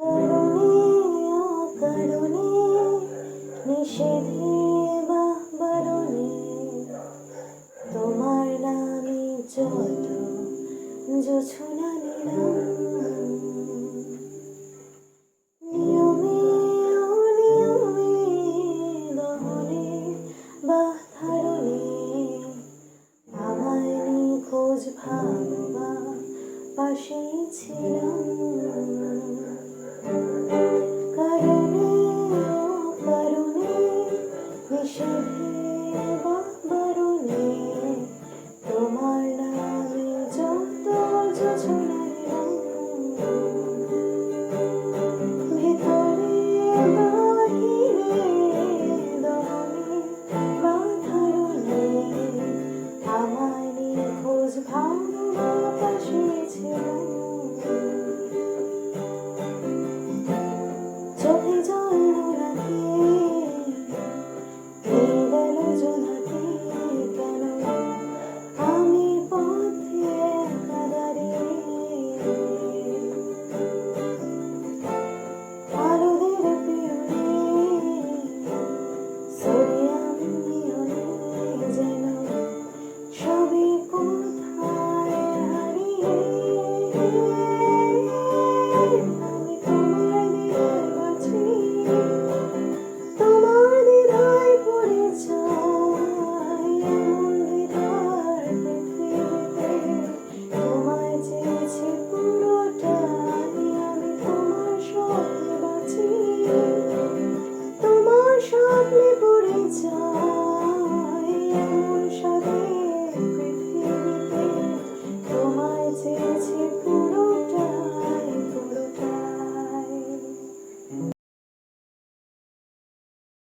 কারণে অকারণে নিষেধে বা বারণে তোমার নামে যত জোছনা নিলাম, নিয়মে অনিয়মে দহনে বা ধারণে আমায় নিখোঁজ ভাববা পাশেই ছিলাম। কারণে অকারণে নিষেধে বা বারণে তোমার নামে যত যোজনা নিলাম, ভেতরে বাহিরে দহনে বা ধারণে আমায় নিখোঁজ ভাববা পাশে ছিলাম। চোখে জল নোনাতে নিয়ে গেল জোনাতে, কেন আমি পথে একা দাঁড়িয়ে, আলোদের পিয়নে সোডিয়াম নিয়নে যেন সবই কোথায় হারিয়ে।